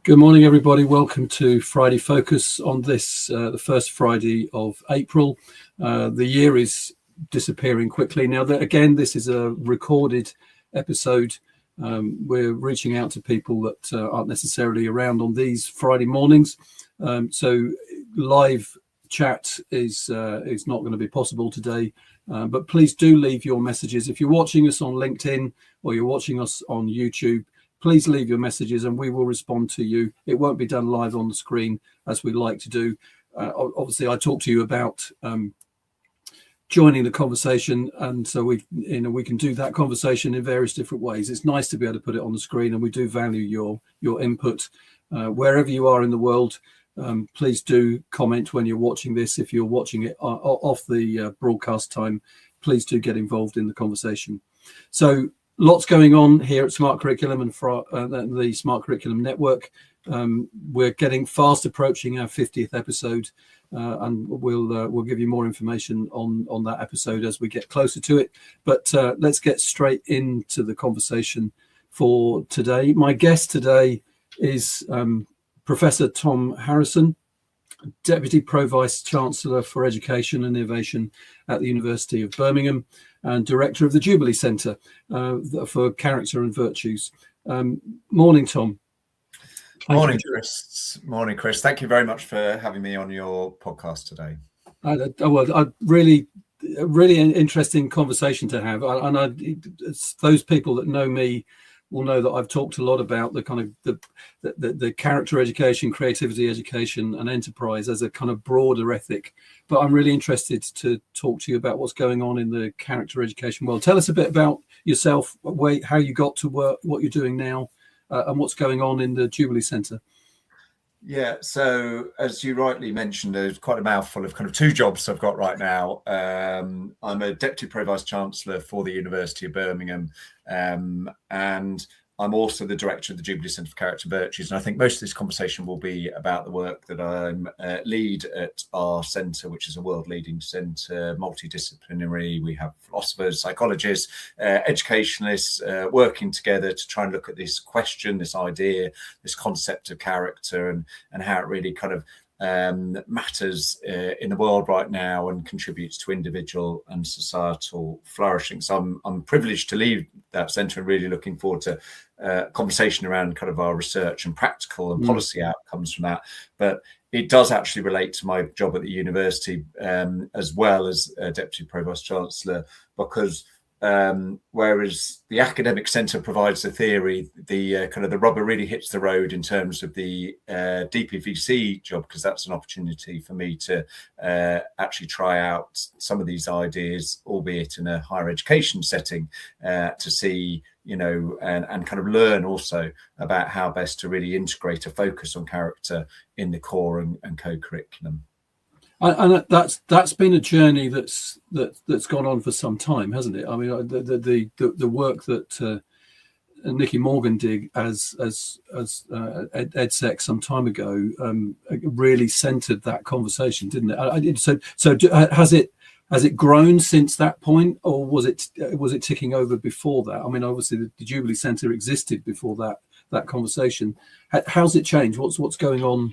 Good morning, everybody. Welcome to Friday Focus on this, the first Friday of April. The year is disappearing quickly. Now, again, this is a recorded episode. We're reaching out to people that aren't necessarily around on these Friday mornings. So live chat is not going to be possible today. But please do leave your messages. If you're watching us on LinkedIn or you're watching us on YouTube, please leave your messages and we will respond to you. It won't be done live on the screen as we like to do. Obviously, I talked to you about joining the conversation, and so we can do that conversation in various different ways. It's nice to be able to put it on the screen, and we do value your input wherever you are in the world. Please do comment when you're watching this. If you're watching it off the broadcast time, please do get involved in the conversation. So lots going on here at Smart Curriculum and for the Smart Curriculum Network. We're getting fast approaching our 50th episode, and we'll give you more information on that episode as we get closer to it. But let's get straight into the conversation for today. My guest today is Professor Tom Harrison, Deputy Pro-Vice Chancellor for Education and Innovation at the University of Birmingham and Director of the Jubilee Centre for Character and Virtues. Morning, Tom. Morning, Chris. Morning, Chris. Thank you very much for having me on your podcast today. Really interesting conversation to have. Those people that know me will know that I've talked a lot about the kind of the character education, creativity education, and enterprise as a kind of broader ethic. But I'm really interested to talk to you about what's going on in the character education world. Tell us a bit about yourself, how you got to work, what you're doing now, and what's going on in the Jubilee Centre. Yeah, so as you rightly mentioned, there's quite a mouthful of kind of two jobs I've got right now. I'm a Deputy Pro-Vice Chancellor for the University of Birmingham, and I'm also the Director of the Jubilee Centre for Character and Virtues. And I think most of this conversation will be about the work that I'm lead at our centre, which is a world-leading centre, multidisciplinary. We have philosophers, psychologists, educationalists working together to try and look at this question, this idea, this concept of character and how it really kind of matters in the world right now and contributes to individual and societal flourishing. So I'm privileged to lead that centre and really looking forward to conversation around kind of our research and practical and policy outcomes from that. But it does actually relate to my job at the university as well as Deputy Pro-Vice Chancellor, because whereas the academic centre provides the theory, the kind of the rubber really hits the road in terms of the DPVC job, because that's an opportunity for me to actually try out some of these ideas, albeit in a higher education setting, to see, and kind of learn also about how best to really integrate a focus on character in the core and co-curriculum. And that's been a journey that's gone on for some time, hasn't it? I mean, the work that Nicky Morgan did as EdSec some time ago really centered that conversation, didn't it? So has it grown since that point, or was it ticking over before that? I mean, obviously the Jubilee Centre existed before that conversation. How's it changed? What's going on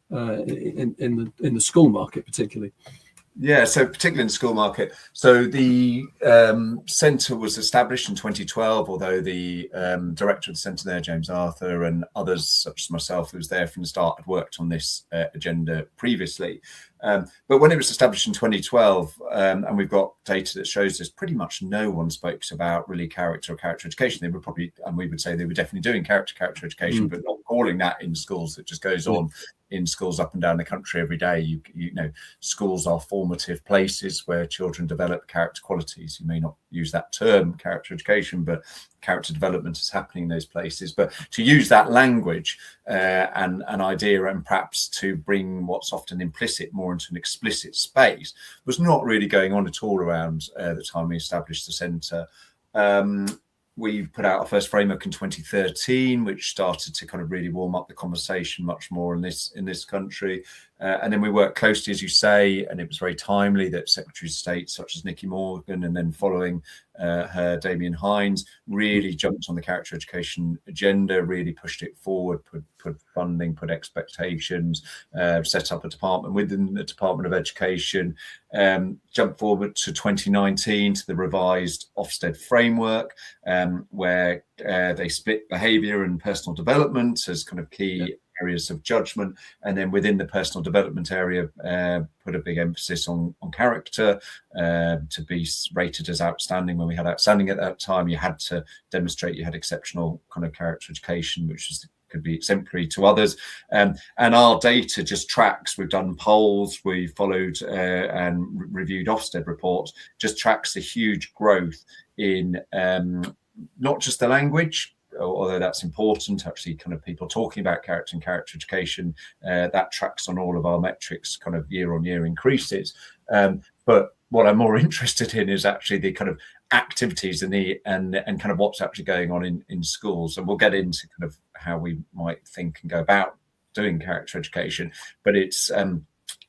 in the school market particularly? Yeah, so particularly in the school market. So the centre was established in 2012, although the director of the centre there, James Arthur, and others such as myself who was there from the start had worked on this agenda previously. But when it was established in 2012, and we've got data that shows this, pretty much no one spoke about really character or character education. They were probably, and we would say they were definitely doing character education, but not calling that in schools. It just goes on in schools up and down the country every day. You know, schools are formative places where children develop character qualities. You may not use that term, character education, but character development is happening in those places. But to use that language and an idea, and perhaps to bring what's often implicit more into an explicit space, was not really going on at all around the time we established the centre. We put out our first framework in 2013, which started to kind of really warm up the conversation much more in this country. And then we worked closely, as you say, and it was very timely that Secretary of State such as Nicky Morgan, and then following her, Damien Hines, really jumped on the character education agenda, really pushed it forward, put funding, put expectations, set up a department within the Department of Education, jumped forward to 2019 to the revised Ofsted framework, where they split behaviour and personal development as kind of key areas of judgment, and then within the personal development area put a big emphasis on character to be rated as outstanding. When we had outstanding at that time, you had to demonstrate you had exceptional kind of character education, which could be exemplary to others, and our data just tracks. We've done polls, we followed and reviewed Ofsted reports, just tracks the huge growth in not just the language, although that's important, actually kind of people talking about character and character education, that tracks on all of our metrics, kind of year on year increases. But what I'm more interested in is actually the kind of activities and kind of what's actually going on in schools. And we'll get into kind of how we might think and go about doing character education. But it's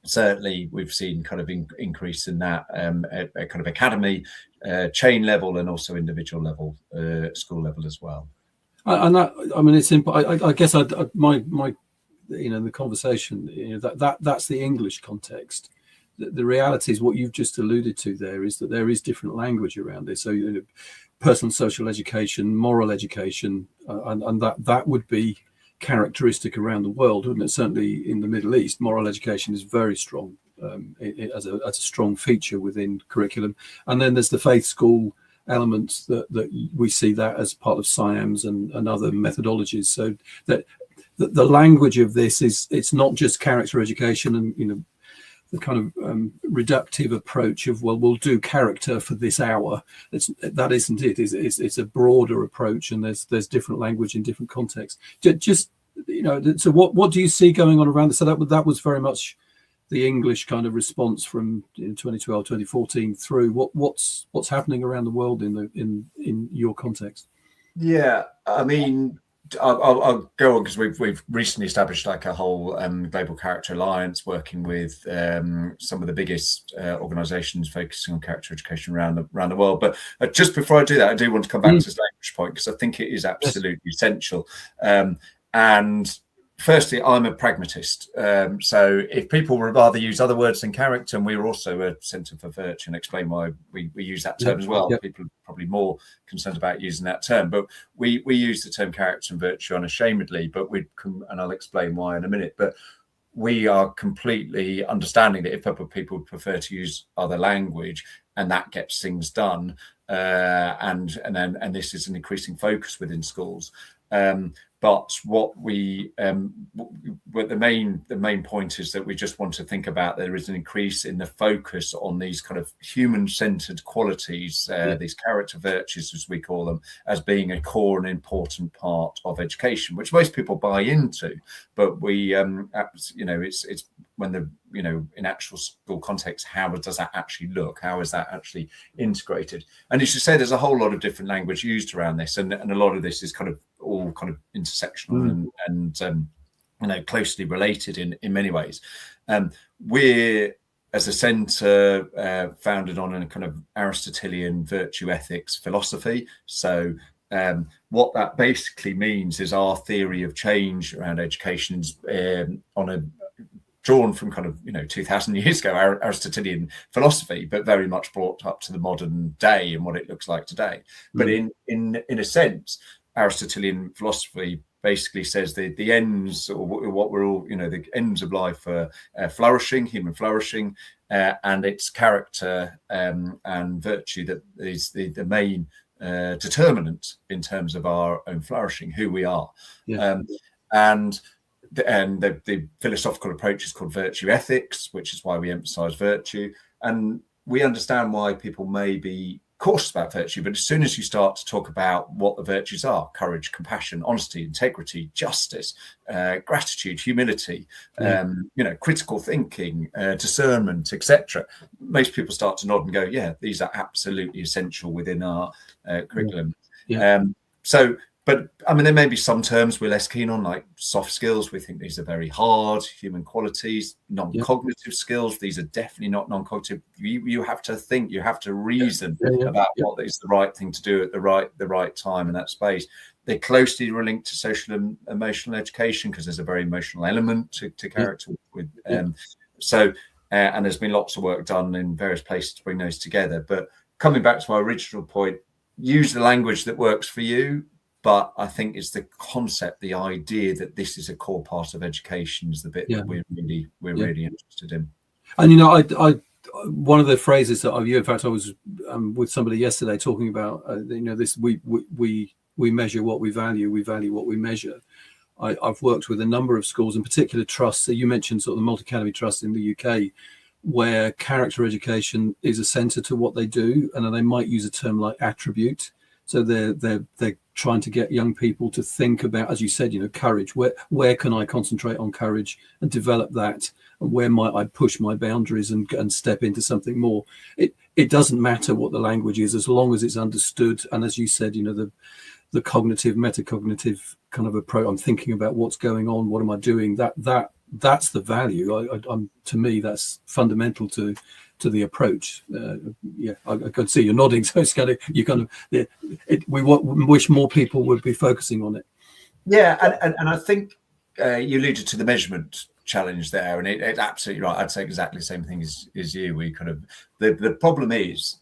certainly we've seen kind of increase in that at kind of academy, chain level, and also individual level, school level as well. And that, I mean, it's simple. I guess my the conversation, that's the English context. The reality is what you've just alluded to there is that there is different language around it. So personal social education, moral education, and that would be characteristic around the world, wouldn't it? Certainly in the Middle East, moral education is very strong as a strong feature within curriculum. And then there's the faith school elements that we see that as part of SIAMS and other methodologies. So that the language of this it's not just character education and the kind of reductive approach of, well, we'll do character for this hour. That isn't it. It's a broader approach, and there's different language in different contexts. Just so what do you see going on around this? So that was very much the English kind of response from 2012, 2014 through. What's happening around the world in your context? Yeah, I mean, I'll go on because we've recently established like a whole Global Character Alliance, working with some of the biggest organisations focusing on character education around the world. But just before I do that, I do want to come back to this language point because I think it is absolutely essential. And firstly, I'm a pragmatist. So if people would rather use other words than character, and we're also a centre for virtue, and explain why we use that term as well. Yep. People are probably more concerned about using that term, but we use the term character and virtue unashamedly, but and I'll explain why in a minute. But we are completely understanding that if people prefer to use other language, and that gets things done, and this is an increasing focus within schools. But what the main point is that we just want to think about there is an increase in the focus on these kind of human-centered qualities, these character virtues, as we call them, as being a core and important part of education, which most people buy into. But we, it's when in actual school context, how does that actually look? How is that actually integrated? And as you say, there's a whole lot of different language used around this, and a lot of this is kind of all kind of intersectional and closely related in many ways. We're, as a centre, founded on a kind of Aristotelian virtue ethics philosophy. So what that basically means is our theory of change around education drawn from kind of 2000 years ago, Aristotelian philosophy, but very much brought up to the modern day and what it looks like today. But in a sense, Aristotelian philosophy basically says the ends, or what we're all, the ends of life are flourishing, human flourishing, and it's character and virtue that is the main determinant in terms of our own flourishing, who we are. Yeah. And the philosophical approach is called virtue ethics, which is why we emphasize virtue. And we understand why people may be cautious about virtue, but as soon as you start to talk about what the virtues are, courage, compassion, honesty, integrity, justice, gratitude, humility, critical thinking, discernment, etc., most people start to nod and go, yeah, these are absolutely essential within our curriculum. So but I mean, there may be some terms we're less keen on, like soft skills. We think these are very hard. Human qualities, non-cognitive skills. These are definitely not non-cognitive. You have to think. You have to reason about what is the right thing to do at the right time in that space. They're closely linked to social and emotional education because there's a very emotional element to character. And there's been lots of work done in various places to bring those together. But coming back to my original point, use the language that works for you. But I think it's the concept, the idea that this is a core part of education is the bit that we're really interested in. And you know, I one of the phrases that I've used, in fact, I was with somebody yesterday talking about you know, this we measure what we value what we measure. I've worked with a number of schools, in particular trusts. So you mentioned sort of the multi-academy trust in the UK, where character education is a centre to what they do, and then they might use a term like attribute. So they're trying to get young people to think about, as you said, you know, courage. Where can I concentrate on courage and develop that? And where might I push my boundaries and step into something more? It doesn't matter what the language is, as long as it's understood. And as you said, you know, the cognitive, metacognitive kind of approach. I'm thinking about what's going on. What am I doing? That's the value. To me, that's fundamental to the approach. I could see you're nodding, so it's kind of we wish more people would be focusing on it. Yeah, and I think you alluded to the measurement challenge there, and it's absolutely right. I'd say exactly the same thing as you. We kind of the problem is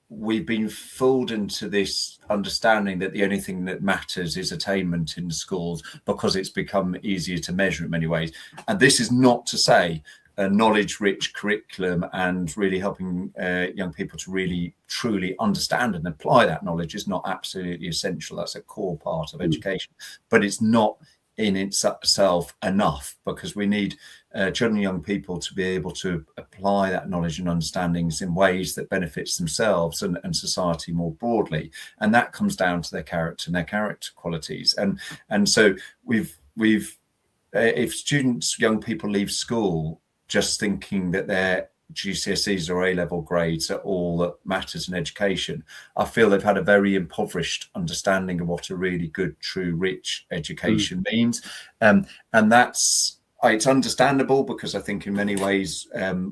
we've been fooled into this understanding that the only thing that matters is attainment in the schools because it's become easier to measure in many ways. And this is not to say a knowledge-rich curriculum and really helping young people to really truly understand and apply that knowledge is not absolutely essential. That's a core part of education, but it's not in itself enough, because we need children and young people to be able to apply that knowledge and understandings in ways that benefits themselves and society more broadly. And that comes down to their character and their character qualities. And so we've if students, young people leave school just thinking that their GCSEs or A-level grades are all that matters in education, I feel they've had a very impoverished understanding of what a really good, true, rich education means. And it's understandable, because I think in many ways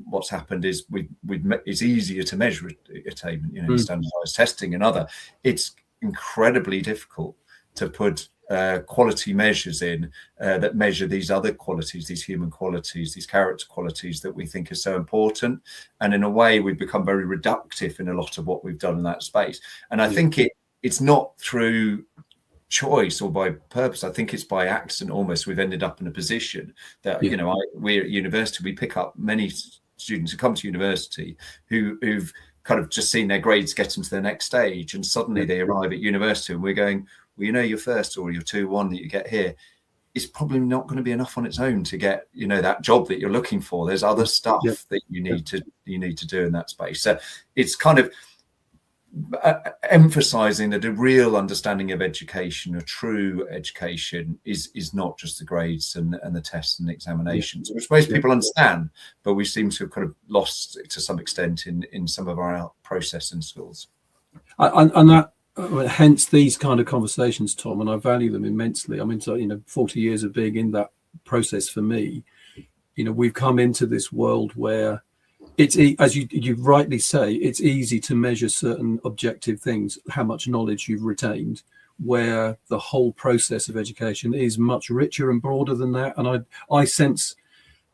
what's happened is it's easier to measure attainment, you know, standardized testing and other. It's incredibly difficult to put quality measures in that measure these other qualities, these human qualities, these character qualities that we think are so important. And in a way, we've become very reductive in a lot of what we've done in that space. And I think it's not through choice or by purpose. I think it's by accident almost. We've ended up in a position that, you know, we're at university, we pick up many students who come to university who've kind of just seen their grades get them to the next stage, and suddenly they arrive at university and we're going, well, you know, your first or your 2-1 that you get here is probably not going to be enough on its own to get, you know, that job that you're looking for. There's other stuff that you need to do in that space. So it's kind of emphasizing that a real understanding of education, a true education, is not just the grades and the tests and examinations, which most people understand, but we seem to have kind of lost it to some extent in some of our process in schools. And that, hence these kind of conversations, Tom, and I value them immensely. I mean, so, you know, 40 years of being in that process for me, you know, we've come into this world where it's, as you rightly say, it's easy to measure certain objective things, how much knowledge you've retained, where the whole process of education is much richer and broader than that. And I sense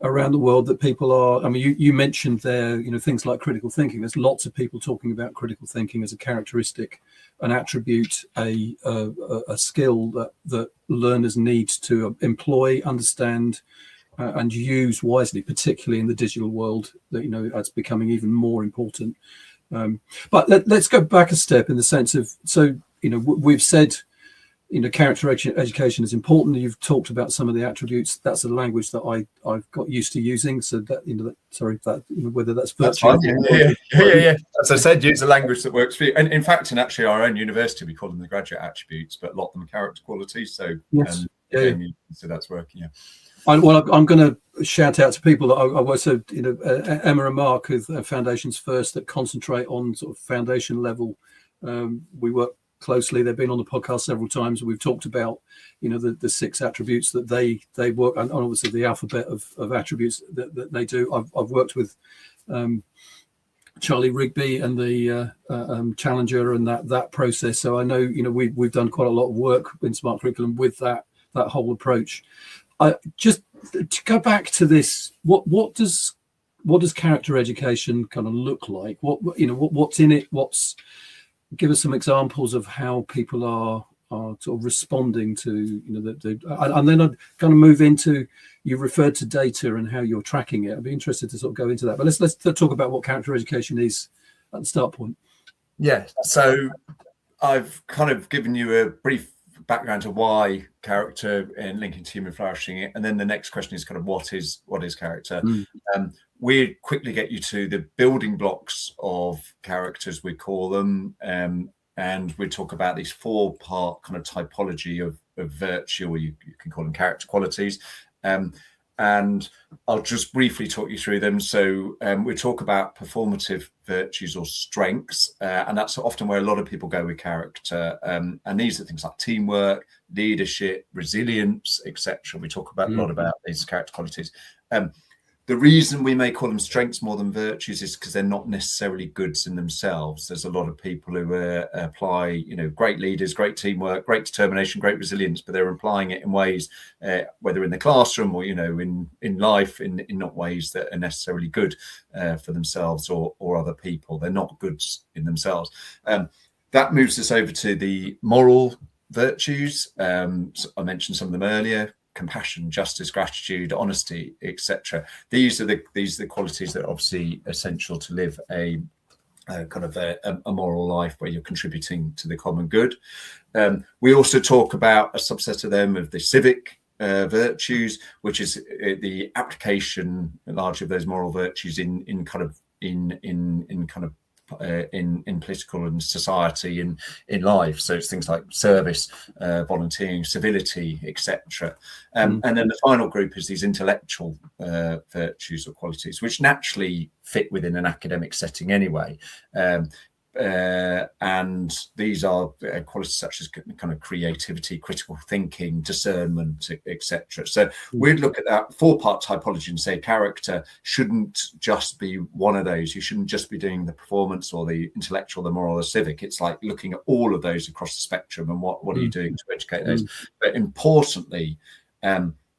around the world that people are, I mean, you mentioned there, you know, things like critical thinking. There's lots of people talking about critical thinking as a characteristic, an attribute, a skill that learners need to employ, understand, and use wisely, particularly in the digital world. That, you know, that's becoming even more important. But let's go back a step in the sense of, so, you know, we've said, you know, character education is important. You've talked about some of the attributes. That's a language that I've got used to using. So that, you know, whether that's virtual. Yeah. As I said, use a language that works for you. And in fact, in actually our own university, we call them the graduate attributes, but a lot of them are character qualities. So so that's working. Yeah. I'm going to shout out to people that I was, so, you know, Emma and Mark, with Foundations First, that concentrate on sort of foundation level. We work closely. They've been on the podcast several times. We've talked about, the 6 attributes that they work, and obviously the alphabet of attributes that they do. I've worked with Charlie Rigby and the Challenger and that process. So I know, we've done quite a lot of work in Smart Curriculum with that whole approach. Just to go back to this, what does character education kind of look like? What's in it? Give us some examples of how people are sort of responding to, and then I'd kind of move into, you referred to data and how you're tracking it. I'd be interested to sort of go into that, but let's talk about what character education is at the start point. Yeah. So I've kind of given you a brief background to why character and linking to human flourishing, and then the next question is kind of what is character. We quickly get you to the building blocks of characters, we call them, and we talk about these 4-part kind of typology of virtue, or you can call them character qualities. And I'll just briefly talk you through them. So we talk about performative virtues or strengths, and that's often where a lot of people go with character. And these are things like teamwork, leadership, resilience, etc. We talk about a lot about these character qualities. The reason we may call them strengths more than virtues is because they're not necessarily goods in themselves. There's a lot of people who apply, great leaders, great teamwork, great determination, great resilience, but they're applying it in ways, whether in the classroom or, in life, in not ways that are necessarily good for themselves or other people. They're not goods in themselves. That moves us over to the moral virtues. So I mentioned some of them earlier. Compassion, justice, gratitude, honesty, etc. These are the qualities that are obviously essential to live a kind of a moral life where you're contributing to the common good. We also talk about a subset of them of the civic virtues, which is the application largely of those moral virtues in political and society in life. So it's things like service, volunteering, civility, etc. And then the final group is these intellectual virtues or qualities, which naturally fit within an academic setting anyway. And these are qualities such as kind of creativity, critical thinking, discernment, etc. So we'd look at that 4-part typology and say character shouldn't just be one of those. You shouldn't just be doing the performance or the intellectual, the moral, or the civic. It's like looking at all of those across the spectrum and what are you doing to educate those. But importantly,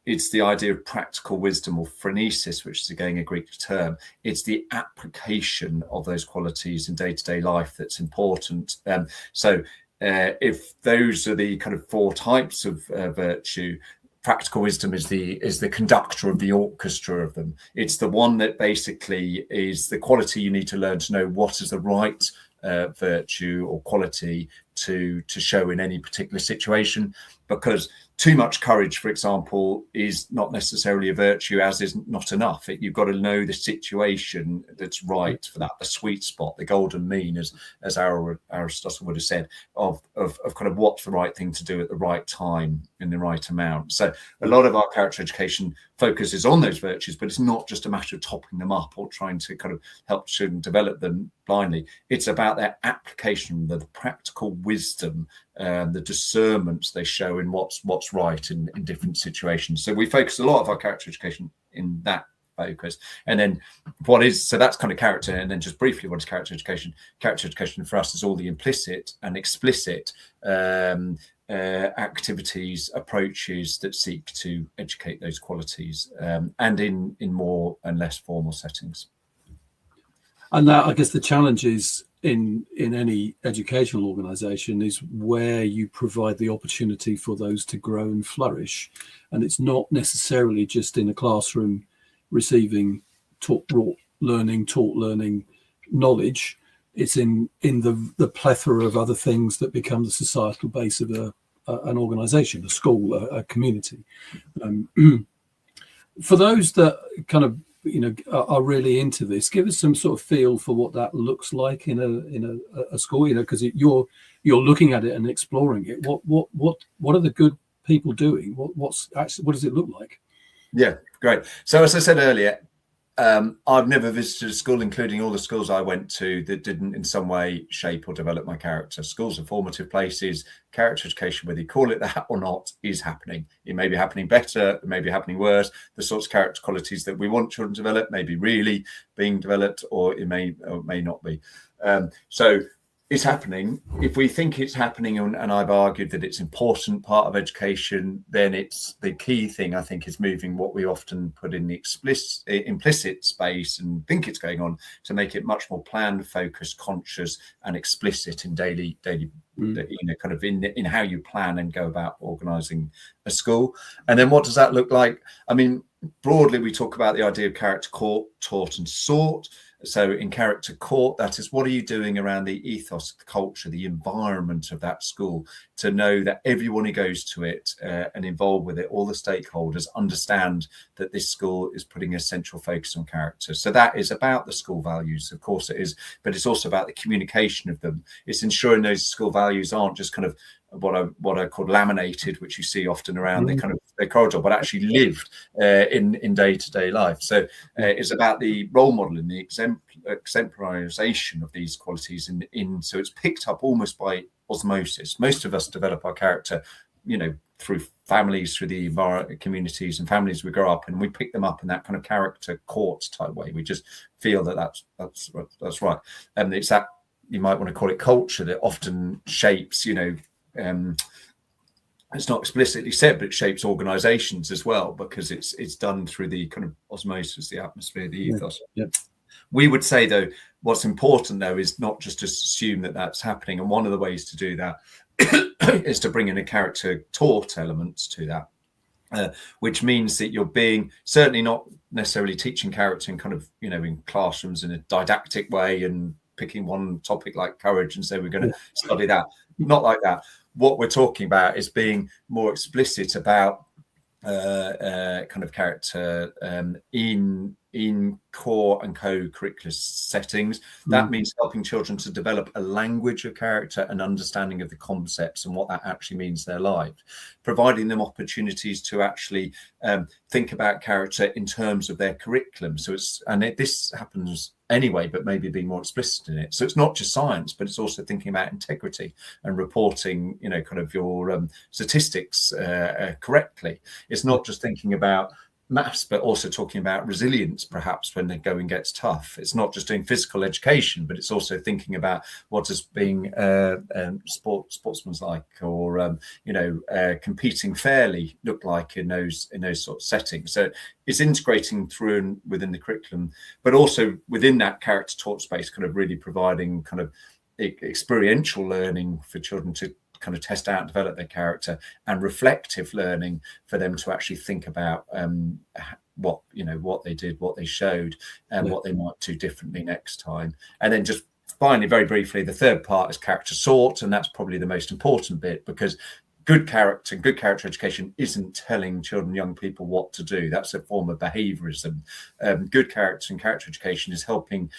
it's the idea of practical wisdom or phronesis, which is again a Greek term. It's the application of those qualities in day-to-day life that's important. So if those are the kind of 4 types of virtue, practical wisdom is the conductor of the orchestra of them. It's the one that basically is the quality you need to learn to know what is the right virtue or quality to show in any particular situation, because too much courage, for example, is not necessarily a virtue, as is not enough. You've got to know the situation that's right for that, the sweet spot, the golden mean, as Aristotle would have said, of kind of what's the right thing to do at the right time in the right amount. So a lot of our character education focuses on those virtues, but it's not just a matter of topping them up or trying to kind of help children develop them blindly. It's about their application, the practical wisdom, the discernment they show in what's right in different situations. So we focus a lot of our character education in that focus. And then so that's kind of character. And then just briefly, what is character education? Character education for us is all the implicit and explicit activities, approaches that seek to educate those qualities, and in more and less formal settings. And that, I guess, the challenge is in any educational organization is where you provide the opportunity for those to grow and flourish. And it's not necessarily just in a classroom receiving taught learning knowledge. It's in the plethora of other things that become the societal base of an organization, a school, a community. For those that kind of are really into this, give us some sort of feel for what that looks like in a school, because you're looking at it and exploring it. What are the good people doing? What does it look like? Yeah, great. So as I said earlier, I've never visited a school, including all the schools I went to, that didn't in some way shape or develop my character. Schools are formative places. Character education, whether you call it that or not, is happening. It may be happening better, it may be happening worse. The sorts of character qualities that we want children to develop may be really being developed, or it may or may not be. So it's happening. If we think it's happening, and I've argued that it's an important part of education, then it's the key thing, I think, is moving what we often put in the implicit space and think it's going on, to make it much more planned, focused, conscious, and explicit in daily, kind of in how you plan and go about organising a school. And then what does that look like? I mean, broadly, we talk about the idea of character caught, taught, and sought. So in character caught, that is, what are you doing around the ethos, the culture, the environment of that school, to know that everyone who goes to it and involved with it, all the stakeholders, understand that this school is putting a central focus on character. So that is about the school values, of course it is, but it's also about the communication of them. It's ensuring those school values aren't just kind of what I call laminated, which you see often around the kind of the corridor, but actually lived in day-to-day life. So it's about the role modeling, the exemplarization of these qualities so it's picked up almost by osmosis. Most of us develop our character, through families, through the communities and families we grow up in, and we pick them up in that kind of character court type way. We just feel that that's right. And it's that, you might want to call it culture, that often shapes, it's not explicitly said, but it shapes organizations as well, because it's done through the kind of osmosis, the atmosphere, the ethos. Yeah. We would say, though, what's important, though, is not just to assume that that's happening. And one of the ways to do that is to bring in a character taught elements to that, which means that you're being certainly not necessarily teaching character in kind of, in classrooms in a didactic way and picking one topic like courage and say we're going to study that. Not like that. What we're talking about is being more explicit about kind of character in core and co-curricular settings. That means helping children to develop a language of character and understanding of the concepts and what that actually means in their lives, providing them opportunities to actually think about character in terms of their curriculum. So this happens anyway, but maybe being more explicit in it. So it's not just science, but it's also thinking about integrity and reporting, kind of your statistics correctly. It's not just thinking about maths, but also talking about resilience, perhaps when the going gets tough. It's not just doing physical education, but it's also thinking about what does being sportsmanlike or competing fairly look like in those sort of settings. So it's integrating through and within the curriculum, but also within that character taught space, kind of really providing kind of experiential learning for children to kind of test out and develop their character, and reflective learning for them to actually think about what they did, what they showed, and what they might do differently next time. And then just finally, very briefly, the third part is character sought, and that's probably the most important bit, because good character education isn't telling children, young people what to do. That's a form of behaviorism. Good character and character education is helping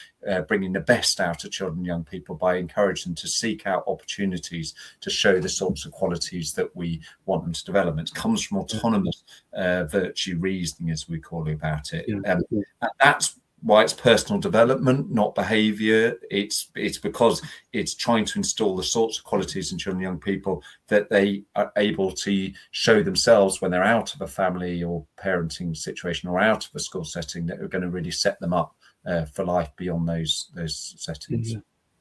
bringing the best out of children and young people by encouraging them to seek out opportunities to show the sorts of qualities that we want them to develop. It comes from autonomous virtue reasoning, as we call it about it. And that's why it's personal development, not behavior. It's because it's trying to install the sorts of qualities in children and young people that they are able to show themselves when they're out of a family or parenting situation or out of a school setting, that are going to really set them up for life beyond those settings.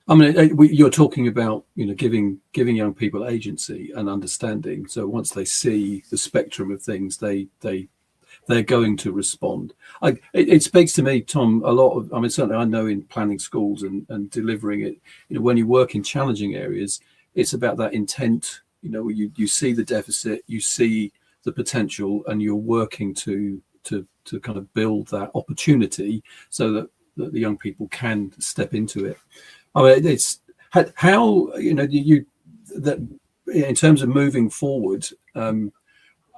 I mean, you're talking about giving young people agency and understanding. So once they see the spectrum of things, they're going to respond. It speaks to me, Tom, a lot of, certainly I know in planning schools and delivering it, when you work in challenging areas, it's about that intent. You see the deficit, you see the potential, and you're working to kind of build that opportunity so that the young people can step into it. It's how, that in terms of moving forward,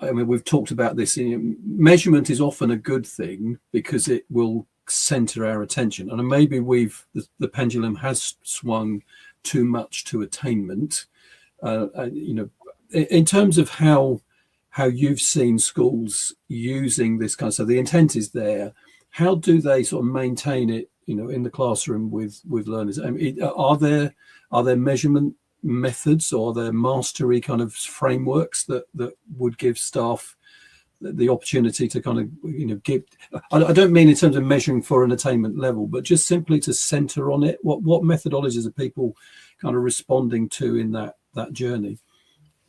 we've talked about this. Measurement is often a good thing because it will center our attention, and maybe the pendulum has swung too much to attainment. In terms of how you've seen schools using this kind of, so the intent is there. how do they sort of maintain it, in the classroom with learners? I mean, are there measurement methods, or are there mastery kind of frameworks that would give staff the opportunity to kind of give, I don't mean in terms of measuring for an attainment level, but just simply to center on it? What methodologies are people kind of responding to in that journey?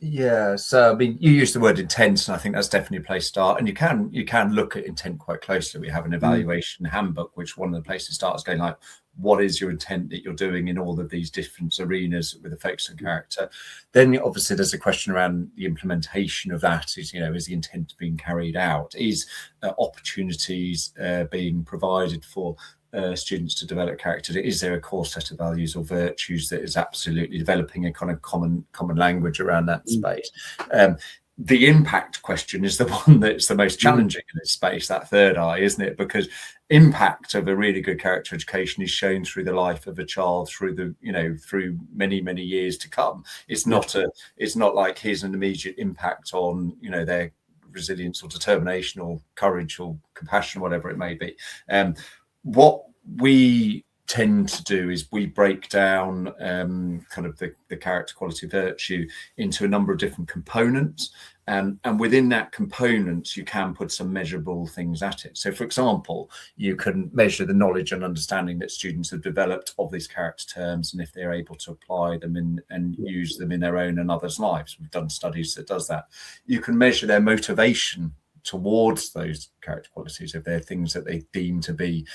Yeah, so I mean, you use the word intent, and I think that's definitely a place to start. And you can look at intent quite closely. We have an evaluation handbook, which one of the places to start is going like, what is your intent that you're doing in all of these different arenas with a focus on character? Then obviously there's a question around the implementation of that. Is the intent being carried out? Is opportunities being provided for students to develop character? Is there a core set of values or virtues that is absolutely developing a kind of common language around that space? The impact question is the one that's the most challenging in this space, that third eye, isn't it? Because impact of a really good character education is shown through the life of a child, through many years to come. It's not like here's an immediate impact on their resilience or determination or courage or compassion, whatever it may be. What we tend to do is we break down kind of the character, quality, virtue into a number of different components, and within that component you can put some measurable things at it. So for example, you can measure the knowledge and understanding that students have developed of these character terms, and if they're able to apply them and use them in their own and others' lives. We've done studies that does that. You can measure their motivation towards those character qualities, if they're things that they deem to be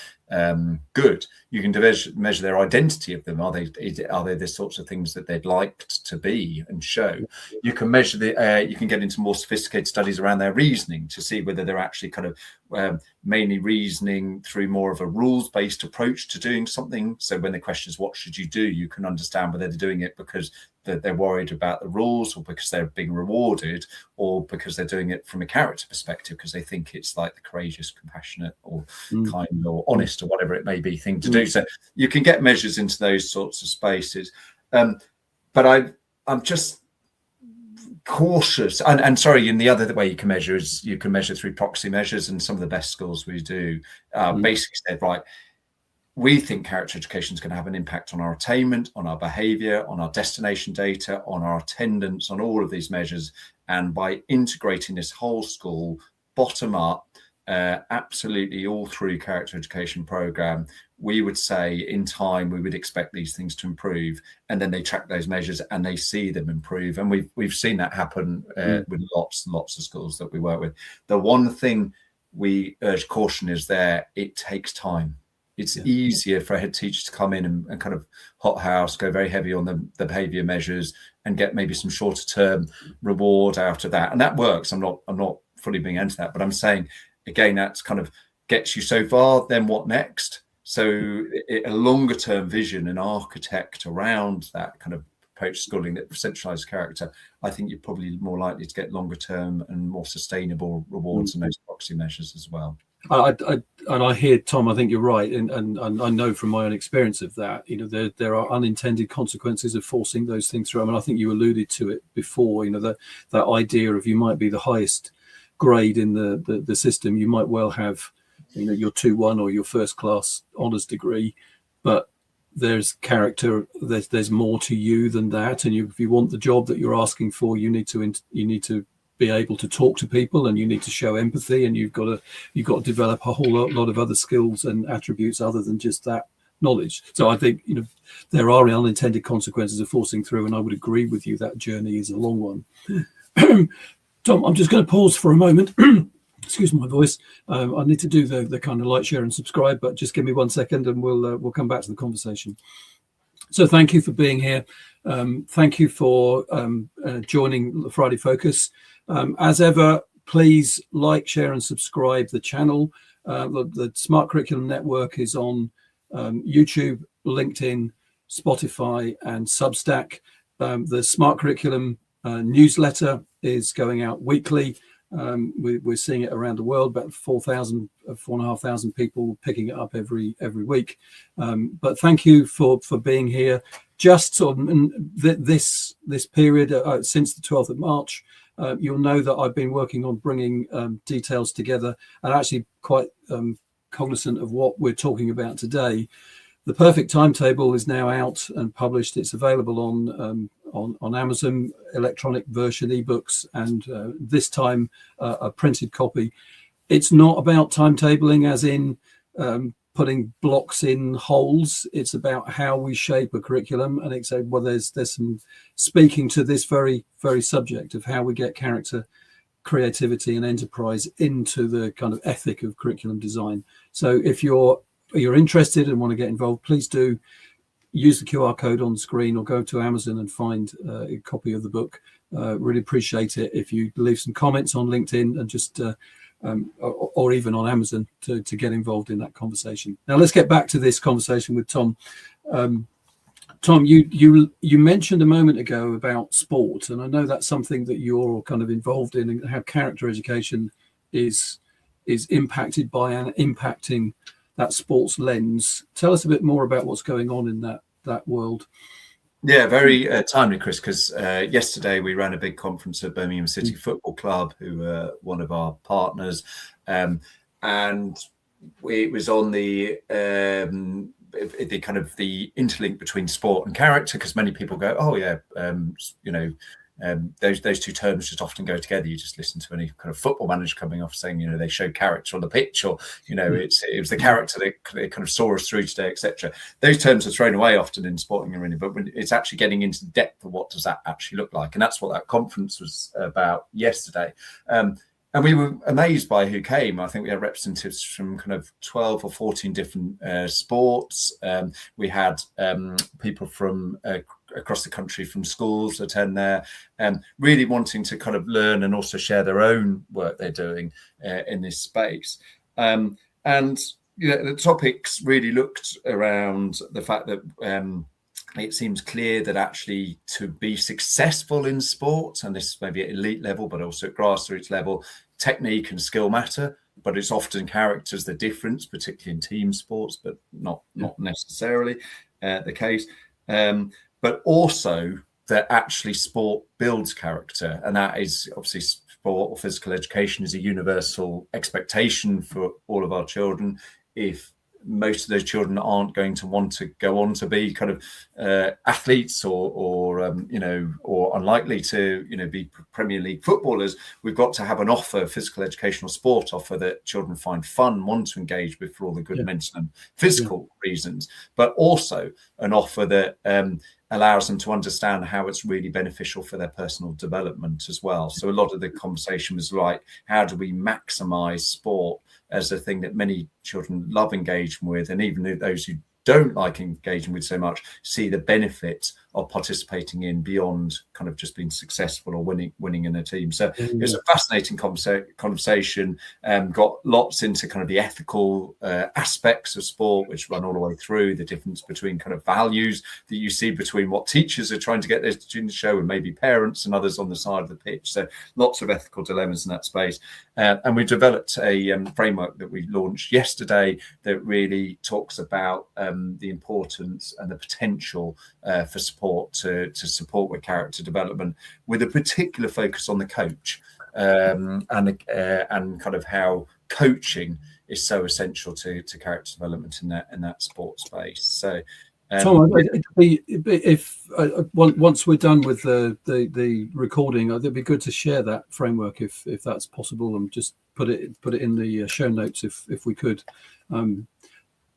good. You can measure their identity of them. Are they the sorts of things that they'd like to be and show? You can measure you can get into more sophisticated studies around their reasoning to see whether they're actually kind of mainly reasoning through more of a rules-based approach to doing something. So when the question is, what should you do? You can understand whether they're doing it because they're worried about the rules, or because they're being rewarded, or because they're doing it from a character perspective because they think it's like the courageous, compassionate, or kind, or honest, or whatever it may be thing to do. So you can get measures into those sorts of spaces. But I'm just cautious, and sorry, in the other way you can measure is you can measure through proxy measures, and some of the best schools we do basically said, right, we think character education is going to have an impact on our attainment, on our behaviour, on our destination data, on our attendance, on all of these measures. And by integrating this whole school bottom up, absolutely all through character education programme, we would say in time we would expect these things to improve, and then they track those measures and they see them improve. And we've seen that happen with lots and lots of schools that we work with. The one thing we urge caution is it takes time. It's easier for a head teacher to come in and kind of hothouse, go very heavy on the behaviour measures, and get maybe some shorter term reward out of that, and that works. I'm not fully being into that, but I'm saying again, that's kind of gets you so far. Then what next? So a longer term vision and architect around that kind of approach to schooling that centralizes character, I think you're probably more likely to get longer term and more sustainable rewards and those proxy measures as well. I hear, Tom, I think you're right, and I know from my own experience of that, there are unintended consequences of forcing those things through. I mean, I think you alluded to it before, that idea of you might be the highest grade in the system, you might well have your 2-1 or your first class honours degree, but there's character, there's more to you than that, and if you want the job that you're asking for, you need to be able to talk to people, and you need to show empathy, and you've got to develop a whole lot of other skills and attributes other than just that knowledge. So I think there are unintended consequences of forcing through, and I would agree with you that journey is a long one. Tom, I'm just going to pause for a moment. Excuse my voice. I need to do the kind of like, share, and subscribe, but just give me 1 second, and we'll come back to the conversation. So thank you for being here. Thank you for joining the Friday Focus. As ever, please like, share, and subscribe the channel. The Smart Curriculum Network is on YouTube, LinkedIn, Spotify, and Substack. The Smart Curriculum newsletter is going out weekly. We're seeing it around the world, about 4,500 people picking it up every week. But thank you for being here. Just sort of this period since the 12th of March, you'll know that I've been working on bringing details together, and actually quite cognizant of what we're talking about today, the Perfect Timetable is now out and published. It's available on Amazon, electronic version, ebooks, and this time a printed copy. It's not about timetabling as in putting blocks in holes. It's about how we shape a curriculum, and it's there's some speaking to this very subject of how we get character, creativity, and enterprise into the kind of ethic of curriculum design. So if you're interested and want to get involved, please do use the QR code on the screen or go to Amazon and find a copy of the book. Really appreciate it if you leave some comments on LinkedIn and just or even on Amazon to get involved in that conversation. Now let's get back to this conversation with Tom. Tom, you mentioned a moment ago about sport, and I know that's something that you're kind of involved in, and how character education is impacted by and impacting that sports lens. Tell us a bit more about what's going on in that world. Yeah, very timely, Chris, because yesterday we ran a big conference at Birmingham City Football Club, who are one of our partners, and it was on the kind of the interlink between sport and character, because many people go, oh yeah, those two terms just often go together. You just listen to any kind of football manager coming off saying, they show character on the pitch, or it was the character that kind of saw us through today, etc. Those terms are thrown away often in sporting arena, but when it's actually getting into the depth of what does that actually look like, and that's what that conference was about yesterday. And we were amazed by who came. I think we had representatives from kind of 12 or 14 different sports. We had people from across the country from schools attend there, really wanting to kind of learn and also share their own work they're doing in this space. And the topics really looked around the fact that it seems clear that actually to be successful in sport, and this may be at elite level, but also at grassroots level, technique and skill matter, but it's often character's the difference, particularly in team sports, but not necessarily the case. But also that actually sport builds character, and that is obviously sport or physical education is a universal expectation for all of our children. If most of those children aren't going to want to go on to be kind of athletes or unlikely to be Premier League footballers, we've got to have an offer, physical educational sport offer, that children find fun, want to engage with for all the good mental and physical reasons, but also an offer that allows them to understand how it's really beneficial for their personal development as well. So a lot of the conversation was like, how do we maximize sport as a thing that many children love engaging with, and even those who don't like engaging with so much see the benefit of participating in beyond kind of just being successful or winning in a team. So it was a fascinating conversation, got lots into kind of the ethical aspects of sport, which run all the way through, the difference between kind of values that you see between what teachers are trying to get their students to show and maybe parents and others on the side of the pitch. So lots of ethical dilemmas in that space. And we developed a framework that we launched yesterday that really talks about the importance and the potential for support to support with character development, with a particular focus on the coach, and kind of how coaching is so essential to character development in that sports space. So Tom, if once we're done with the recording, it'd be good to share that framework if that's possible, and just put it in the show notes if we could,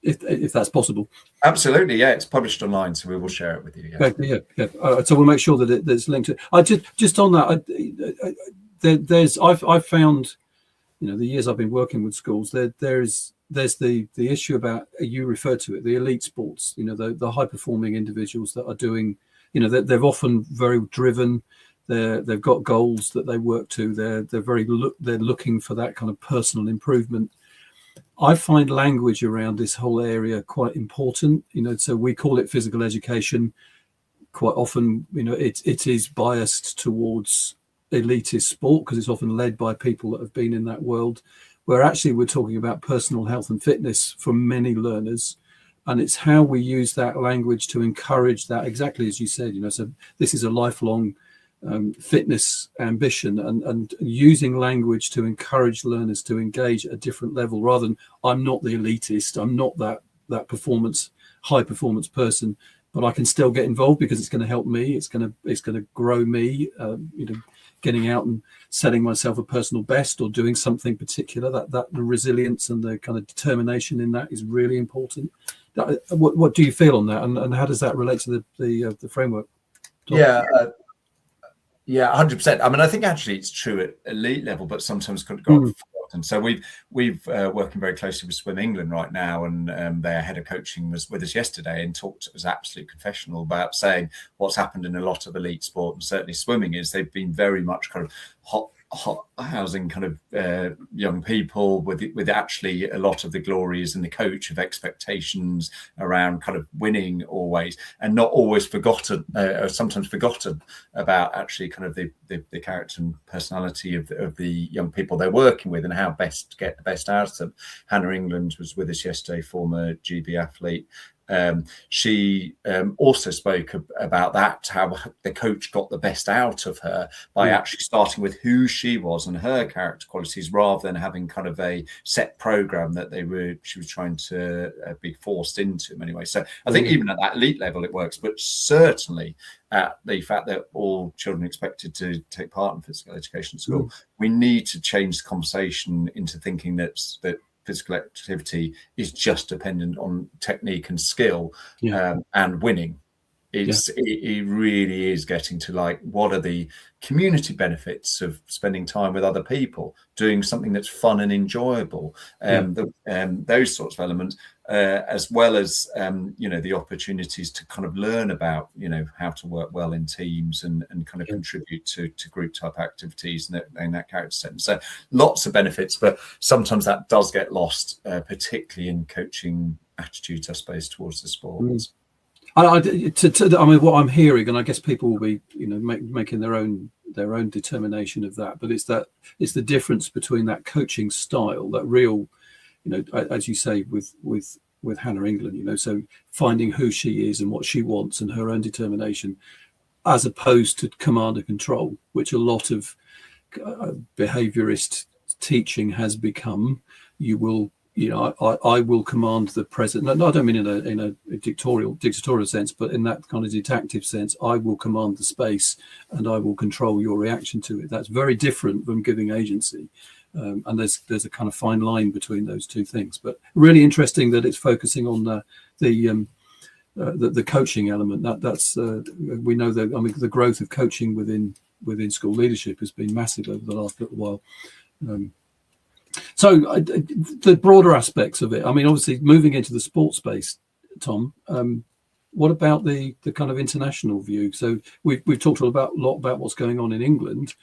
if that's possible. Absolutely, yeah. It's published online, so we will share it with you. Yeah. So we'll make sure that it's linked to. I just on that. I've found, the years I've been working with schools, there's the issue about, you referred to it, the elite sports. The high performing individuals that are doing, they're often very driven. They've got goals that they work to. They're looking for that kind of personal improvement. I find language around this whole area quite important. So we call it physical education. Quite often, it is biased towards elitist sport because it's often led by people that have been in that world, where actually we're talking about personal health and fitness for many learners. And it's how we use that language to encourage that, exactly as you said, so this is a lifelong fitness ambition, and using language to encourage learners to engage at a different level, rather than I'm not the elitist, I'm not that high performance person, but I can still get involved because it's going to help me, it's going to grow me, getting out and setting myself a personal best or doing something particular. That the resilience and the kind of determination in that is really important. What do you feel on that, and how does that relate to the framework, Tom? Yeah, 100%. I mean, I think actually it's true at elite level, but sometimes got forgotten. So we've working very closely with Swim England right now, and their head of coaching was with us yesterday and talked as absolute confessional about saying what's happened in a lot of elite sport, and certainly swimming, is they've been very much kind of hot housing kind of young people with actually a lot of the glories and the coach of expectations around kind of winning always, and not always forgotten, or sometimes forgotten about actually kind of the character and personality of the young people they're working with and how best to get the best out of them. Hannah England was with us yesterday, former GB athlete. She also spoke about that, how the coach got the best out of her by actually starting with who she was and her character qualities, rather than having kind of a set program that she was trying to be forced into anyway. So I think even at that elite level it works, but certainly at the fact that all children are expected to take part in physical education at school, we need to change the conversation into thinking that physical activity is just dependent on technique and skill, and winning. It really is getting to, like, what are the community benefits of spending time with other people, doing something that's fun and enjoyable, those sorts of elements, as well as the opportunities to kind of learn about how to work well in teams and kind of contribute to group type activities and that character setting. So lots of benefits, but sometimes that does get lost, particularly in coaching attitudes, I suppose, towards the sport. I mean, what I'm hearing, and I guess people will be, making their own determination of that, but it's the difference between that coaching style, that real, as you say, with Hannah England, so finding who she is and what she wants and her own determination, as opposed to command and control, which a lot of behaviorist teaching has become. You will. I will command the president. No, I don't mean in a dictatorial sense, but in that kind of detective sense. I will command the space, and I will control your reaction to it. That's very different from giving agency, and there's a kind of fine line between those two things. But really interesting that it's focusing on the coaching element. That's we know that. I mean, the growth of coaching within school leadership has been massive over the last little while. So the broader aspects of it, I mean, obviously moving into the sports space, Tom, what about the kind of international view? So we've talked a lot about what's going on in England.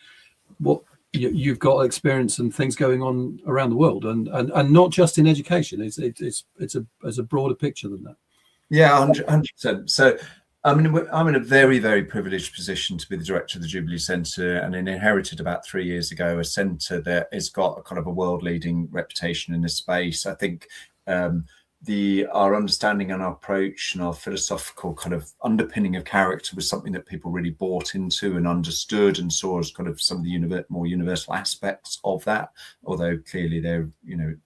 What you've got experience and things going on around the world, and not just in education. It's a broader picture than that. Yeah, 100%. So I mean, I'm in a very, very privileged position to be the director of the Jubilee Centre, and inherited about 3 years ago a centre that has got a kind of a world-leading reputation in this space. I think our understanding and our approach and our philosophical kind of underpinning of character was something that people really bought into and understood and saw as kind of some of the more universal aspects of that, although clearly there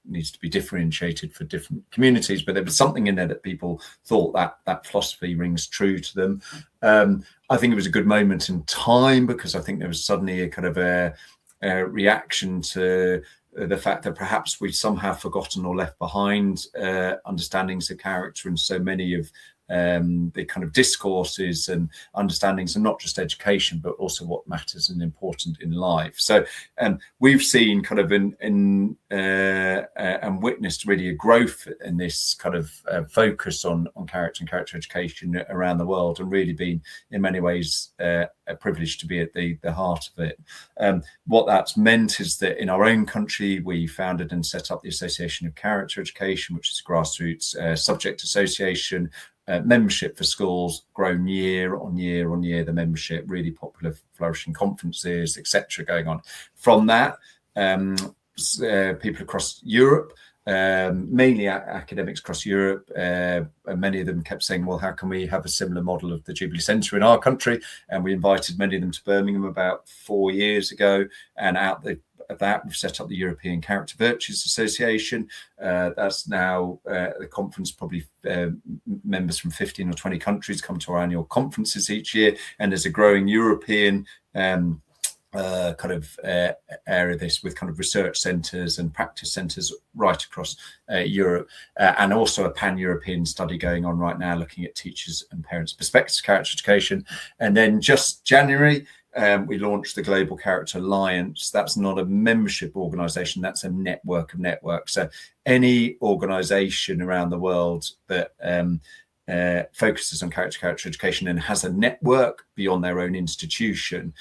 needs to be differentiated for different communities, but there was something in there that people thought that philosophy rings true to them. I think it was a good moment in time, because I think there was suddenly a kind of a reaction to the fact that perhaps we've somehow forgotten or left behind understandings of character, and so many of the kind of discourses and understandings, and not just education, but also what matters and important in life. So we've seen kind of and witnessed really a growth in this kind of focus on character and character education around the world, and really been in many ways a privilege to be at the heart of it. What that's meant is that in our own country, we founded and set up the Association of Character Education, which is a grassroots subject association. Membership for schools grown year on year on year. The membership really popular, flourishing conferences, etc. going on. From that, people across Europe mainly academics across Europe. And many of them kept saying, well, how can we have a similar model of the Jubilee Centre in our country? And we invited many of them to Birmingham about 4 years ago. And out of that, we've set up the European Character Virtues Association. That's now the conference, probably members from 15 or 20 countries come to our annual conferences each year. And there's a growing European area this with kind of research centres and practice centres right across Europe, and also a pan-European study going on right now looking at teachers and parents' perspectives of character education. And then just January, we launched the Global Character Alliance. That's not a membership organisation, that's a network of networks. So any organisation around the world that focuses on character education and has a network beyond their own institution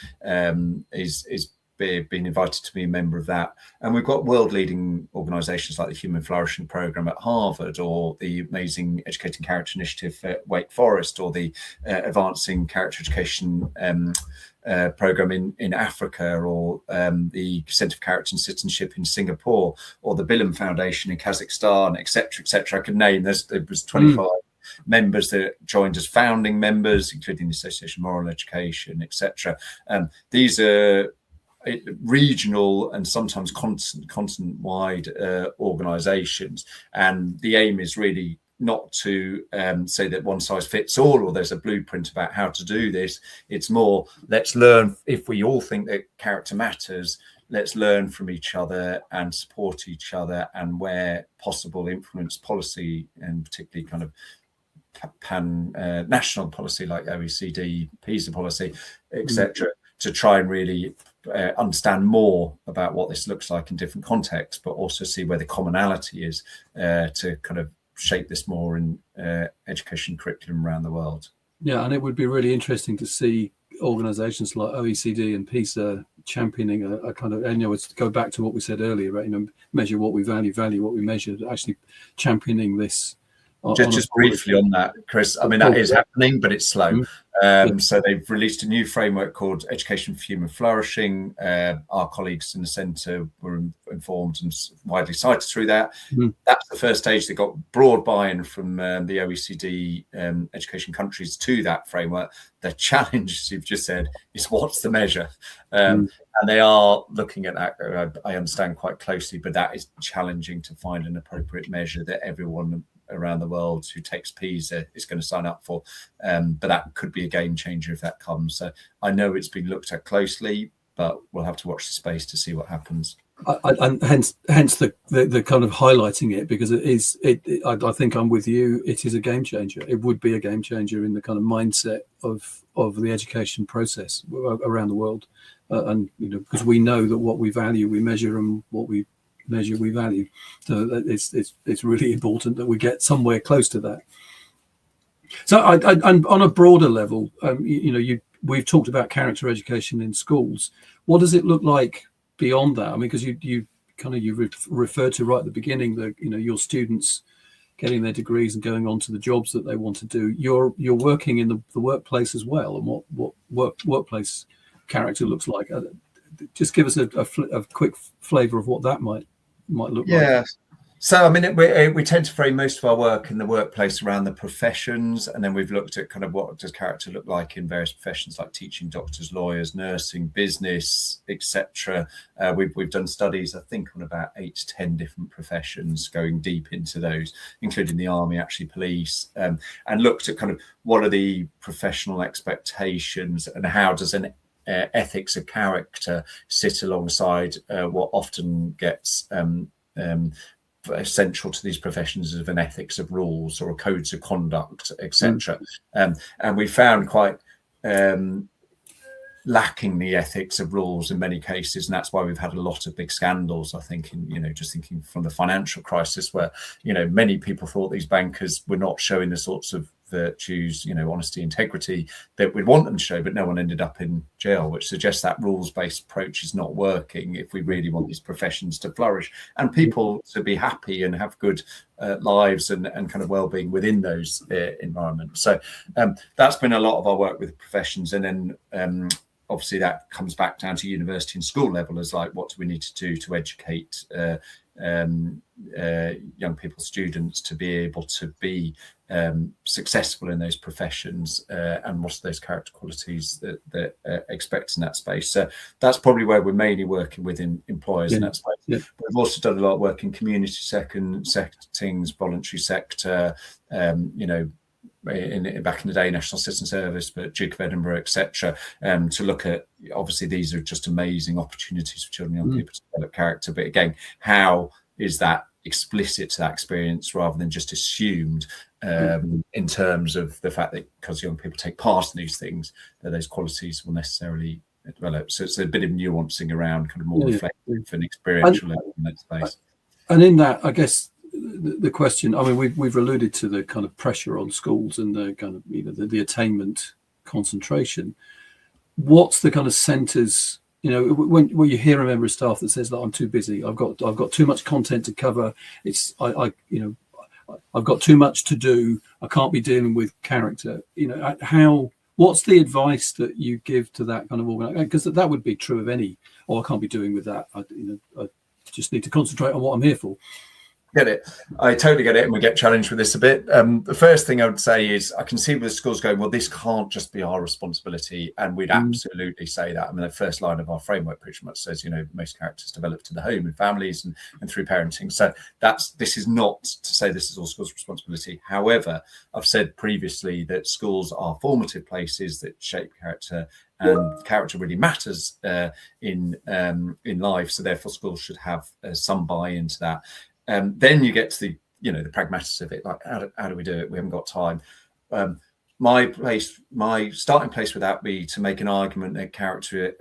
is being invited to be a member of that. And we've got world leading organizations like the Human Flourishing Program at Harvard, or the amazing Educating Character Initiative at Wake Forest, or the Advancing Character Education program in Africa, or the Centre for Character and Citizenship in Singapore, or the Bilim Foundation in Kazakhstan, etc. I could name, there was 25 members that joined as founding members, including the Association of Moral Education, etc. These are regional and sometimes continent-wide organisations, and the aim is really not to say that one size fits all, or there's a blueprint about how to do this. It's more, let's learn. If we all think that character matters, let's learn from each other and support each other, and where possible influence policy, and particularly kind of national policy like OECD, PISA policy, etc., to try and really understand more about what this looks like in different contexts, but also see where the commonality is to kind of shape this more in education curriculum around the world. Yeah, and it would be really interesting to see organisations like OECD and PISA championing a kind of, and it's to go back to what we said earlier, right? Measure what we value what we measure. Actually championing this. Just briefly on that, Chris, I mean, that is happening, but it's slow. So they've released a new framework called Education for Human Flourishing. Our colleagues in the centre were informed and widely cited through that. That's the first stage. They got broad buy-in from the OECD education countries to that framework. The challenge, as you've just said, is what's the measure? And they are looking at that, I understand, quite closely, but that is challenging to find an appropriate measure that everyone around the world who takes PISA is going to sign up for, but that could be a game changer if that comes. So I know it's been looked at closely, but we'll have to watch the space to see what happens. And hence the kind of highlighting it, because I think I'm with you. It is a game changer. It would be a game changer in the kind of mindset of the education process around the world, and because we know that what we value we measure, and what we measure we value. So it's really important that we get somewhere close to that. So and on a broader level, we've talked about character education in schools. What does it look like beyond that? I mean, because you referred to right at the beginning that your students getting their degrees and going on to the jobs that they want to do. You're working in the workplace as well, and what workplace character looks like. Just give us a quick flavour of what that might look like. Yeah. So, I mean, we tend to frame most of our work in the workplace around the professions, and then we've looked at kind of what does character look like in various professions like teaching, doctors, lawyers, nursing, business, etc. We've done studies, I think, on about 8 to 10 different professions, going deep into those, including the army, actually police, and looked at kind of what are the professional expectations and how does an ethics of character sit alongside what often gets essential to these professions of an ethics of rules or codes of conduct, etc. And we found quite lacking the ethics of rules in many cases, and that's why we've had a lot of big scandals. I think, just thinking from the financial crisis, where many people thought these bankers were not showing the sorts of virtues, honesty, integrity that we'd want them to show, but no one ended up in jail, which suggests that rules-based approach is not working if we really want these professions to flourish and people to be happy and have good lives and kind of well-being within those environments. So that's been a lot of our work with professions, and then obviously that comes back down to university and school level as like, what do we need to do to educate young people, students, to be able to be successful in those professions, and what are those character qualities that they're expect in that space. So that's probably where we're mainly working with employers in that space. Yeah. We've also done a lot of work in community settings, voluntary sector, back in the day, National Citizen Service, but Duke of Edinburgh, etc., to look at, obviously these are just amazing opportunities for children and young people to develop character. But again, how is that explicit to that experience rather than just assumed, in terms of the fact that because young people take part in these things, that those qualities will necessarily develop. So it's a bit of nuancing around kind of more reflective and experiential level in that space. And in that, I guess the question, I mean, we've alluded to the kind of pressure on schools and the kind of, the attainment concentration. What's the kind of centres, when you hear a member of staff that says that I'm too busy, I've got too much content to cover, I've got too much to do, I can't be dealing with character, what's the advice that you give to that kind of organisation? Because that would be true of any, I can't be doing with that, I just need to concentrate on what I'm here for. Get it. I totally get it, and we get challenged with this a bit. The first thing I would say is I can see with schools going, well, this can't just be our responsibility, and we'd absolutely say that. I mean, the first line of our framework pretty much says, most characters develop in the home and families and through parenting. So this is not to say this is all schools' responsibility. However, I've said previously that schools are formative places that shape character, and character really matters in life. So therefore, schools should have some buy-in to that. Then you get to the pragmatics of it, like how do we do it? We haven't got time. My starting place would that be to make an argument that character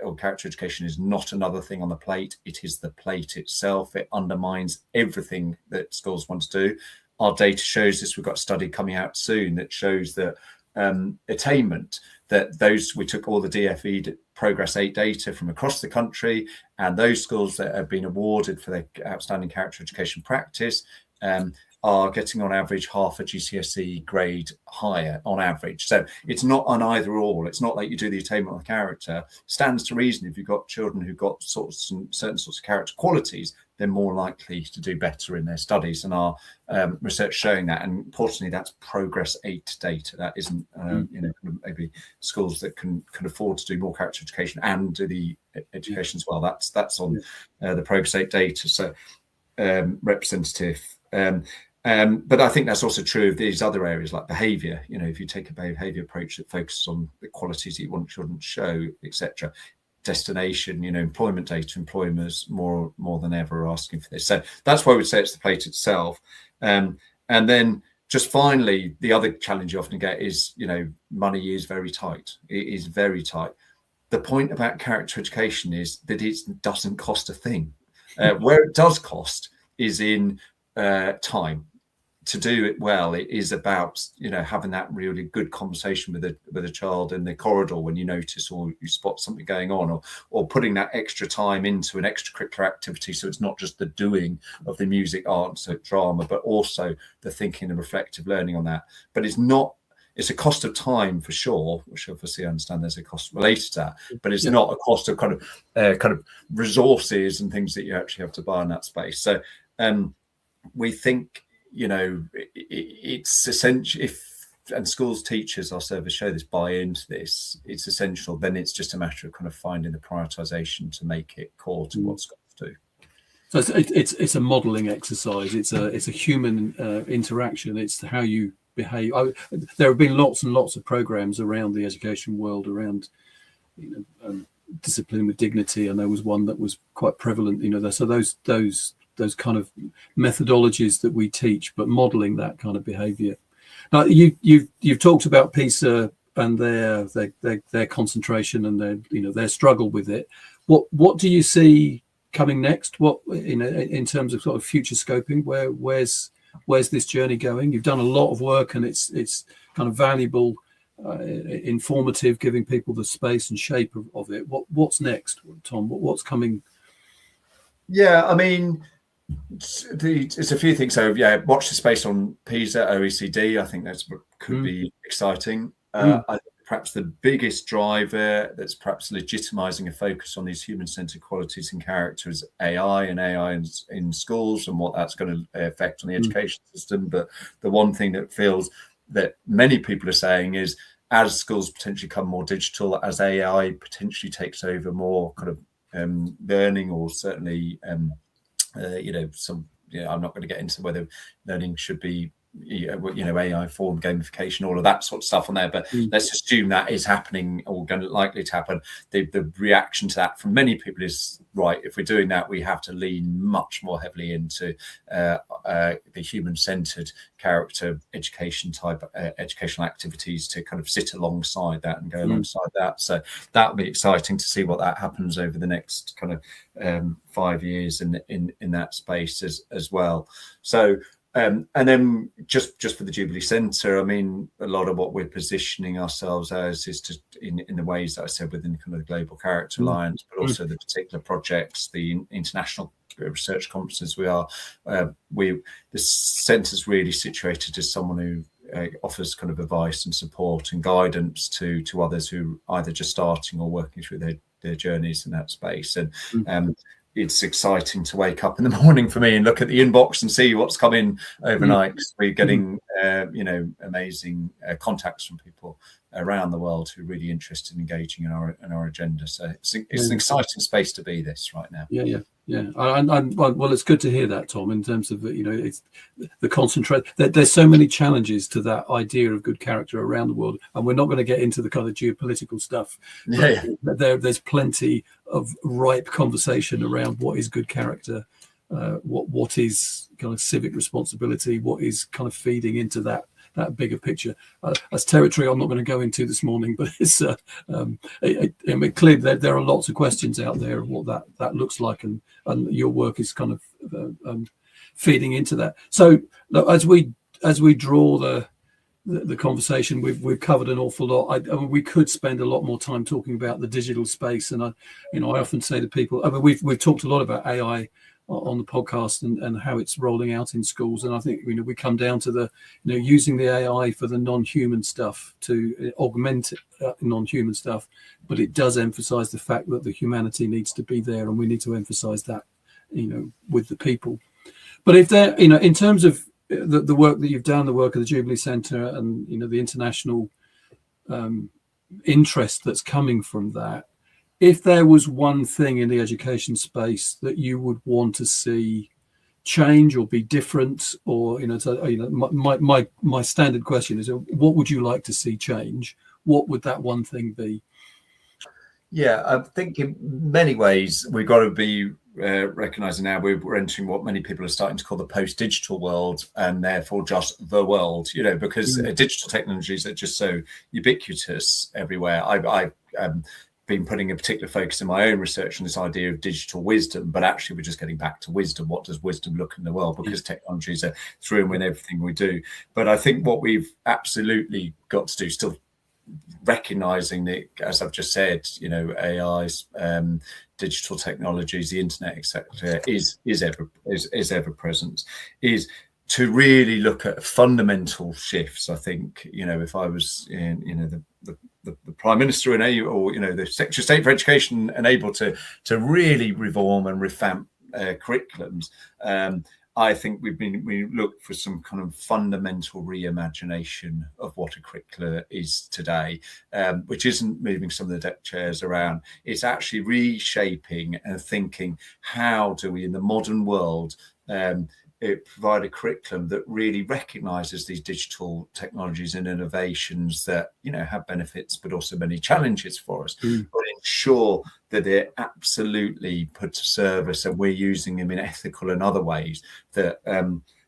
education is not another thing on the plate. It is the plate itself. It undermines everything that schools want to do. Our data shows this. We've got a study coming out soon that shows that attainment, we took all the DFE Progress 8 data from across the country, and those schools that have been awarded for their outstanding character education practice are getting on average half a GCSE grade higher on average. So it's not an either or. It's not like you do the attainment of character. Stands to reason if you've got children who've got certain sorts of character qualities, they're more likely to do better in their studies, and our research showing that. And importantly, that's Progress 8 data. That isn't maybe schools that can afford to do more character education and do the education as well. That's on the Progress 8 data. So representative. But I think that's also true of these other areas like behaviour. If you take a behaviour approach that focuses on the qualities that you want children to show, etc. Destination, employment data, employers more than ever are asking for this. So that's why we'd say it's the plate itself. And then just finally, the other challenge you often get is, money is very tight. It is very tight. The point about character education is that it doesn't cost a thing. Where it does cost is in time. To do it well, it is about having that really good conversation with a child in the corridor when you notice or you spot something going on, or putting that extra time into an extracurricular activity, so it's not just the doing of the music, art, so drama, but also the thinking and reflective learning on that. But it's a cost of time for sure, which obviously I understand there's a cost related to that, but it's not a cost of kind of resources and things that you actually have to buy in that space. So we think it's essential. And schools, teachers, our service show this, buy into this, it's essential. Then it's just a matter of kind of finding the prioritization to make it core to what schools do. So it's a modeling exercise. It's a human interaction. It's how you behave. There have been lots and lots of programs around the education world around discipline with dignity, and there was one that was quite prevalent. So those kind of methodologies that we teach, but modeling that kind of behavior. Now you've talked about PISA and their concentration and their struggle with it. What do you see coming next? What in terms of sort of future scoping? Where's this journey going? You've done a lot of work, and it's kind of valuable, informative, giving people the space and shape of it. What's next, Tom? What's coming? Yeah, I mean, it's a few things. So watch the space on PISA, OECD. I think that's what could be exciting. I think perhaps the biggest driver that's perhaps legitimizing a focus on these human-centered qualities and character is AI and AI in schools and what that's going to affect on the education system. But the one thing that feels that many people are saying is, as schools potentially become more digital, as AI potentially takes over more kind of learning, or certainly, I'm not going to get into whether learning should be, AI form gamification, all of that sort of stuff on there, but let's assume that is happening or likely to happen. The reaction to that from many people is, right, if we're doing that, we have to lean much more heavily into the human-centered character education type educational activities to kind of sit alongside that and go alongside that. So that'll be exciting to see what that happens over the next kind of 5 years in that space as well. So and then just for the Jubilee Centre, I mean, a lot of what we're positioning ourselves as is to in the ways that I said within kind of the Global Character Alliance, but also the particular projects, the international research conferences we are. The centre's really situated as someone who offers kind of advice and support and guidance to others who are either just starting or working through their journeys in that space. And it's exciting to wake up in the morning for me and look at the inbox and see what's come in overnight. We're getting, amazing contacts from people around the world who are really interested in engaging in our agenda. So it's an exciting space to be this right now. Yeah. Well, it's good to hear that, Tom, in terms of, it's the concentrate. There's so many challenges to that idea of good character around the world, and we're not going to get into the kind of geopolitical stuff. There's plenty of ripe conversation around what is good character, what is kind of civic responsibility, what is kind of feeding into that bigger picture. That's territory I'm not going to go into this morning, but it's clear that there are lots of questions out there of what that looks like, and your work is kind of feeding into that. So as we draw the conversation, we've covered an awful lot. I mean, we could spend a lot more time talking about the digital space, and I often say to people, I mean, we've talked a lot about AI on the podcast and how it's rolling out in schools, and I think we come down to the using the AI for the non-human stuff to augment non-human stuff, but it does emphasize the fact that the humanity needs to be there, and we need to emphasize that with the people. But if they're in terms of the work that you've done, the work of the Jubilee Centre, and the international interest that's coming from that, if there was one thing in the education space that you would want to see change or be different, or my standard question is, what would you like to see change? What would that one thing be? Yeah, I think in many ways we've got to be recognizing now we're entering what many people are starting to call the post-digital world, and therefore just the world, because digital technologies are just so ubiquitous everywhere. I've been putting a particular focus in my own research on this idea of digital wisdom, but actually we're just getting back to wisdom. What does wisdom look in the world? Because technologies are through and with everything we do. But I think what we've absolutely got to do, still recognizing that, as I've just said, AI's, digital technologies, the internet, etc., is ever present, is to really look at fundamental shifts. I think if I was in the Prime Minister and the Secretary of State for Education and able to really reform and revamp curriculums, I think we look for some kind of fundamental reimagination of what a curricula is today, which isn't moving some of the deck chairs around. It's actually reshaping and thinking, how do we in the modern world provide a curriculum that really recognises these digital technologies and innovations that have benefits but also many challenges for us, but ensure that they're absolutely put to service and we're using them in ethical and other ways that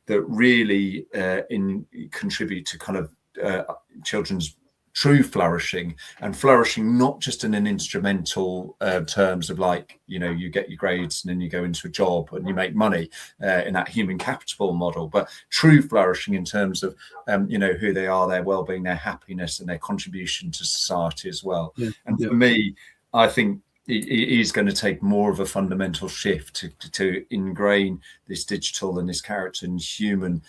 really contribute to kind of children's true flourishing, and flourishing not just in an instrumental terms of you get your grades and then you go into a job and you make money in that human capital model, but true flourishing in terms of who they are, their well-being, their happiness, and their contribution to society as well. For me, I think it is going to take more of a fundamental shift to ingrain this digital and this character and human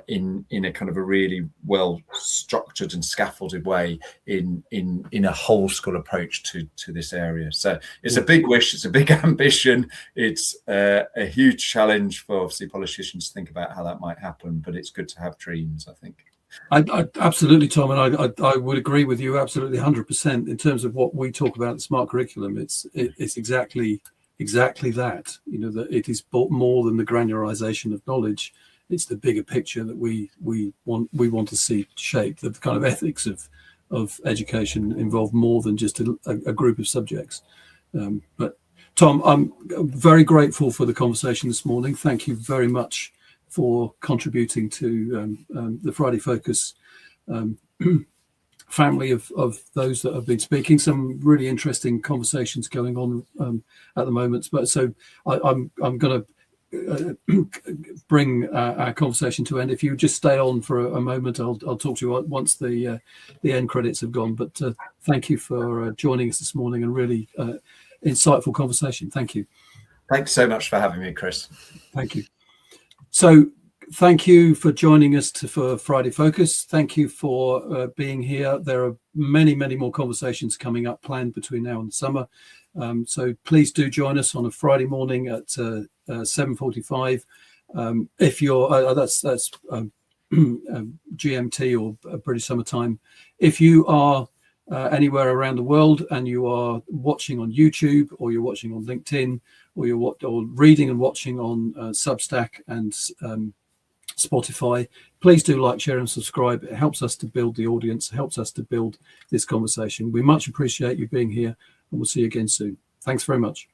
in a kind of a really well structured and scaffolded way in a whole school approach to this area. So it's a big wish, it's a big ambition, it's a huge challenge for obviously politicians to think about how that might happen, but it's good to have dreams, I think. I absolutely, Tom, and I would agree with you absolutely 100% in terms of what we talk about the smart curriculum. It's exactly that, you know, that it is more than the granularization of knowledge. It's the bigger picture that we want to see shaped. The kind of ethics of education involve more than just a group of subjects. But Tom, I'm very grateful for the conversation this morning. Thank you very much for contributing to the Friday Focus family of those that have been speaking. Some really interesting conversations going on at the moment. But so I'm going to bring our conversation to end. If you just stay on for a moment, I'll talk to you once the end credits have gone. But thank you for joining us this morning, and really insightful conversation. Thank you. Thanks so much for having me, Chris. Thank you. So thank you for joining us for Friday Focus. Thank you for being here. There are many more conversations coming up planned between now and the summer. So please do join us on a Friday morning at 7:45. If you're that's GMT or British Summer Time. If you are anywhere around the world and you are watching on YouTube, or you're watching on LinkedIn, or you're reading and watching on Substack and Spotify, please do like, share and subscribe. It helps us to build the audience, helps us to build this conversation. We much appreciate you being here, and we'll see you again soon. Thanks very much.